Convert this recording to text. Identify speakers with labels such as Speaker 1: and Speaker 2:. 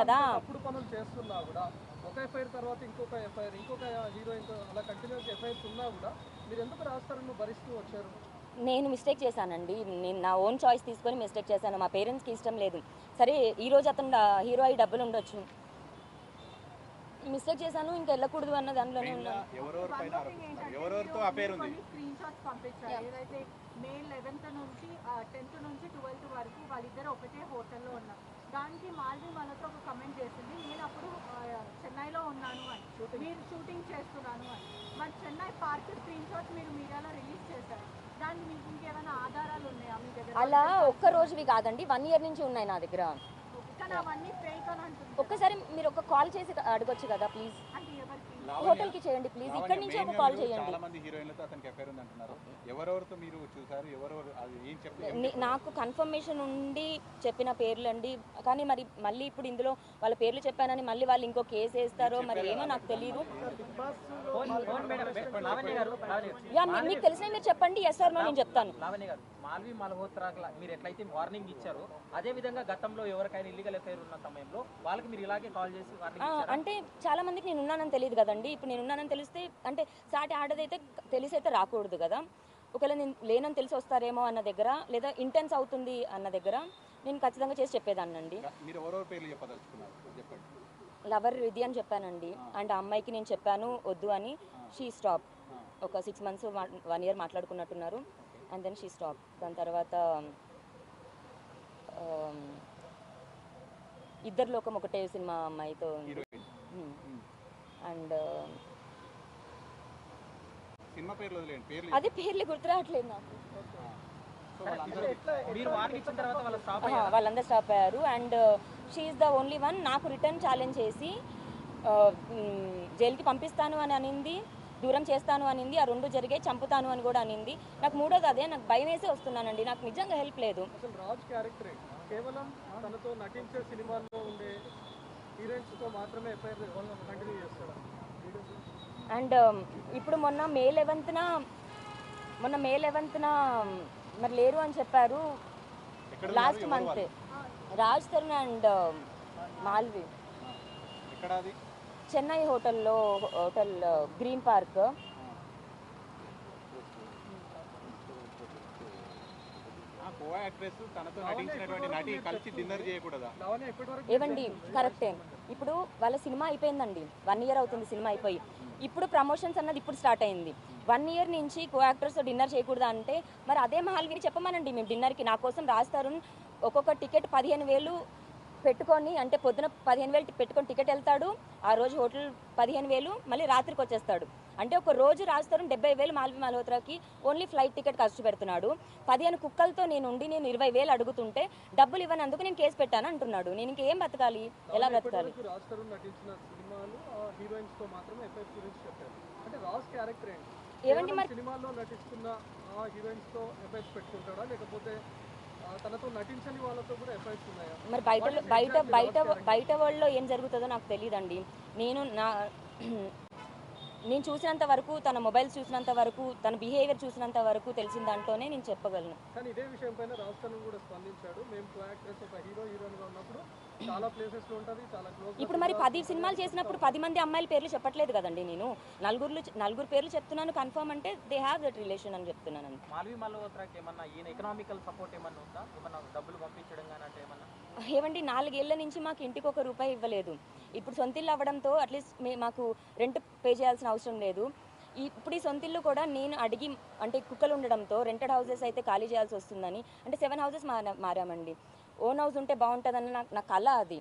Speaker 1: కదా.
Speaker 2: అప్పుడు పనులు చేస్తున్నా కూడా ఒక ఎఫ్ఐఆర్ తర్వాత ఇంకొక ఎఫ్ఐఆర్, ఇంకొక హీరోయిన్ అలా కంటిన్యూస్ ఎఫ్ఐఆర్స్ ఉన్నా కూడా మీరు ఎందుకు రాస్తారని భరిస్తూ వచ్చారు?
Speaker 1: నేను మిస్టేక్ చేశానండి. నేను నా ఓన్ చాయిస్ తీసుకొని మిస్టేక్ చేశాను. మా పేరెంట్స్కి ఇష్టం లేదు. సరే ఈరోజు అతను హీరో అయ్యి డబ్బులు ఉండొచ్చు, మిస్టేక్ చేశాను, ఇంకా వెళ్ళకూడదు అన్న దానిలోనే ఉన్నాను.
Speaker 3: మే 11th నుంచి 10th నుంచి 12th వరకు వాళ్ళిద్దరు ఒకటే హోటల్లో ఉన్నారు. దానికి మాల్వి మనతో ఒక కమెంట్ చేసింది, నేను అప్పుడు చెన్నైలో ఉన్నాను అని, మీరు షూటింగ్ చేస్తున్నాను అని. మరి చెన్నై పార్క్ స్క్రీన్ షాట్స్ మీరు మీడియాలో రిలీజ్ చేశారు. దానికి మీకు ఇంకేమైనా ఆధారాలు ఉన్నాయా మీ దగ్గర?
Speaker 1: అలా ఒక్క రోజువి కాదండి, 1 year నుంచి ఉన్నాయి నా దగ్గర.
Speaker 3: కానీ అవన్నీ ఫేక్ అని అంటుంది.
Speaker 1: ఒక్కసారి మీరు ఒక కాల్ చేసి అడగొచ్చు కదా ప్లీజ్.
Speaker 3: అంటే ఎవరికి?
Speaker 1: హోటల్కి చేయండి ప్లీజ్, ఇక్కడి నుంచి ఒక కాల్ చేయండి.
Speaker 4: చాలా మంది హీరోయిన్లతో అతనికి అఫైర్ ఉంది అంటున్నారు. ఎవరెవరితో మీరు చూసారు? ఎవరెవరు అది ఏం చెప్పారు?
Speaker 1: నాకు కన్ఫర్మేషన్ ఉండి చెప్పిన పేర్లు అండి. కానీ మరి మళ్ళీ ఇప్పుడు ఇందులో వాళ్ళ పేర్లు చెప్పానని మళ్ళీ వాళ్ళు ఇంకో కేసు వేస్తారో మరి ఏమో నాకు తెలియదు. యా మీకు తెలిసిన మీరు చెప్పండి, ఎస్ ఆర్ నో నేను చెప్తాను.
Speaker 5: లావణ్య గారు, మాల్వి మల్హోత్రా మీరు ఎట్లయితే వార్నింగ్ ఇచ్చారో అదే విధంగా గతంలో ఎవరికైనా ఇల్లీగల్ ఎఫైర్ ఉన్న సమయంలో వాళ్ళకి మీరు ఇలాగే కాల్ చేసి వార్నింగ్ ఇచ్చారా?
Speaker 1: అంటే చాలా మందికి నేను ఉన్నానని తెలియదు కదండి. ఇప్పుడు నేను ఉన్నానని తెలిస్తే అంటే సాటి ఆడదైతే తెలిసైతే రాకూడదు కదా. ఒకవేళ నేను లేనని తెలిసి వస్తారేమో అన్న దగ్గర, లేదా ఇంటెన్స్ అవుతుంది అన్న దగ్గర నేను ఖచ్చితంగా చేసి చెప్పేదాన్నండి.
Speaker 4: మీరు ఎవరెవరి పేర్లు చెప్పదలుచుకున్నారు చెప్పండి.
Speaker 1: లవర్ ఇది అని చెప్పానండి. అండ్ ఆ అమ్మాయికి నేను చెప్పాను వద్దు అని. She stop. ఒక 6 months 1 year మాట్లాడుకున్నట్టున్నారు. And then she stop. దాని తర్వాత ఇద్దరు లోకం ఒకటే సినిమా అమ్మాయితో. అండ్
Speaker 4: సినిమా పేర్లు వదిలేండి, పేర్లు
Speaker 1: అదే పేర్లు గుర్తురావట్లేదు నాకు.
Speaker 5: మీరు వార్నింగ్ ఇచ్చిన తర్వాత
Speaker 1: వాళ్ళందరూ స్టాప్ అయ్యారు. And she is the only one నాకు రిటర్న్ ఛాలెంజ్ చేసి జైలుకి పంపిస్తాను అని అనింది, దూరం చేస్తాను అనింది. ఆ 2 జరిగాయి, చంపుతాను అని కూడా అనింది. నాకు 3వది అదే. నాకు భయం వేసి వస్తున్నానండి, నాకు నిజంగా హెల్ప్ లేదు.
Speaker 2: అసలు రాజ్ క్యారెక్టర్ కేవలం తనతో నటించే సినిమాల్లో ఉండే హీరోయిన్స్తో మాత్రమే ఎఫ్ఐఆర్ కంటిన్యూ చేస్తాడు.
Speaker 1: అండ్ ఇప్పుడు మొన్న మే 11th మరి లేరు అని చెప్పారు. Last month Raj Tarun and Malvi Chennai hotel green park. ఏవండి కరెక్టే. ఇప్పుడు వాళ్ళ సినిమా అయిపోయిందండి, 1 year అవుతుంది సినిమా అయిపోయి. ఇప్పుడు ప్రమోషన్స్ అన్నది ఇప్పుడు స్టార్ట్ అయింది. 1 year నుంచి కో యాక్టర్స్ డిన్నర్ చేయకూడదా అంటే మరి అదే మాల్విని చెప్పమనండి. మేము డిన్నర్కి నా కోసం రాస్తారు. ఒక్కొక్క టికెట్ 15,000 పెట్టుకొని, అంటే పొద్దున 15,000 పెట్టుకొని టికెట్ వెళ్తాడు. ఆ రోజు హోటల్ 15,000, మళ్ళీ రాత్రికి వచ్చేస్తాడు. అంటే ఒక రోజు రాస్తారు 70,000 మాల్వి మల్హోత్రాకి ఓన్లీ ఫ్లైట్ టికెట్ ఖర్చు పెడుతున్నాడు. 15 కుక్కలతో నేను 20,000 అడుగుతుంటే డబ్బులు ఇవ్వనందుకు నేను కేసు పెట్టాను అంటున్నాడు. నేను ఇంకేం బతకాలి, ఎలా బ్రతకాలి?
Speaker 2: రాజ్ తరుణ్ నటించిన సినిమాలు హీరోయిన్స్ తో మాత్రమే ఎఫ్ఐఆర్ గురించి చెప్పారు. అంటే రాజ్ క్యారెక్టర్ ఏంటి?
Speaker 1: ఏవండి మరి
Speaker 2: సినిమాల్లో నటిస్తున్న ఆ హీరోయిన్స్ తో ఎఫ్ఐఆర్స్ పెట్టుకుంటాడా, లేకపోతే తనతో నటించని వాళ్ళతో కూడా ఎఫ్ఐఆర్స్ ఉన్నాయా?
Speaker 1: మరి బయట వరల్డ్లో ఏం జరుగుతుందో నాకు తెలియదండి. నేను చూసినంత వరకు, తన మొబైల్స్ చూసినంత వరకు, తన బిహేవియర్ చూసినంత వరకు తెలిసిన దాంట్లోనే నేను చెప్పగలను.
Speaker 2: కానీ ఇదే విషయం పైన రాజ్ తరుణ్ కూడా స్పందించాడు. మేము కో యాక్ట్రెస్ ఒక హీరోయిన్ గా ఉన్నప్పుడు చాలా ప్లేసెస్ లో ఉంటది, చాలా క్లోజ్.
Speaker 1: ఇప్పుడు మరి 10 సినిమాలు చేసినప్పుడు 10 మంది అమ్మాయిల పేర్లు చెప్పట్లేదు కదండి. నేను నలుగురు పేర్లు చెప్తున్నాను. కన్ఫర్మ్ అంటే దే హ్యావ్ దట్ రిలేషన్ అని చెప్తున్నాను.
Speaker 5: మాల్వి మల్హోత్రాకి ఏమన్నా ఈయన ఎకనామికల్ సపోర్ట్ ఏమన్నా ఉందా? ఏమన్నా డబ్బులు పంపించడం కానీ అంటే ఏమన్నా?
Speaker 1: ఏమండి 4 ఏళ్ల నుంచి మాకు ఇంటికి ₹1 ఇవ్వలేదు. ఇప్పుడు సొంతిల్లు అవ్వడంతో అట్లీస్ట్ మాకు రెంట్ పే చేయాల్సిన అవసరం లేదు. ఇప్పుడు ఈ సొంతిల్లు కూడా నేను అడిగి, అంటే కుక్కలు ఉండడంతో రెంటెడ్ హౌసెస్ అయితే ఖాళీ చేయాల్సి వస్తుందని, అంటే 7 houses మారామండి. ఓన్ హౌస్ ఉంటే బాగుంటుందని నా కళ అది.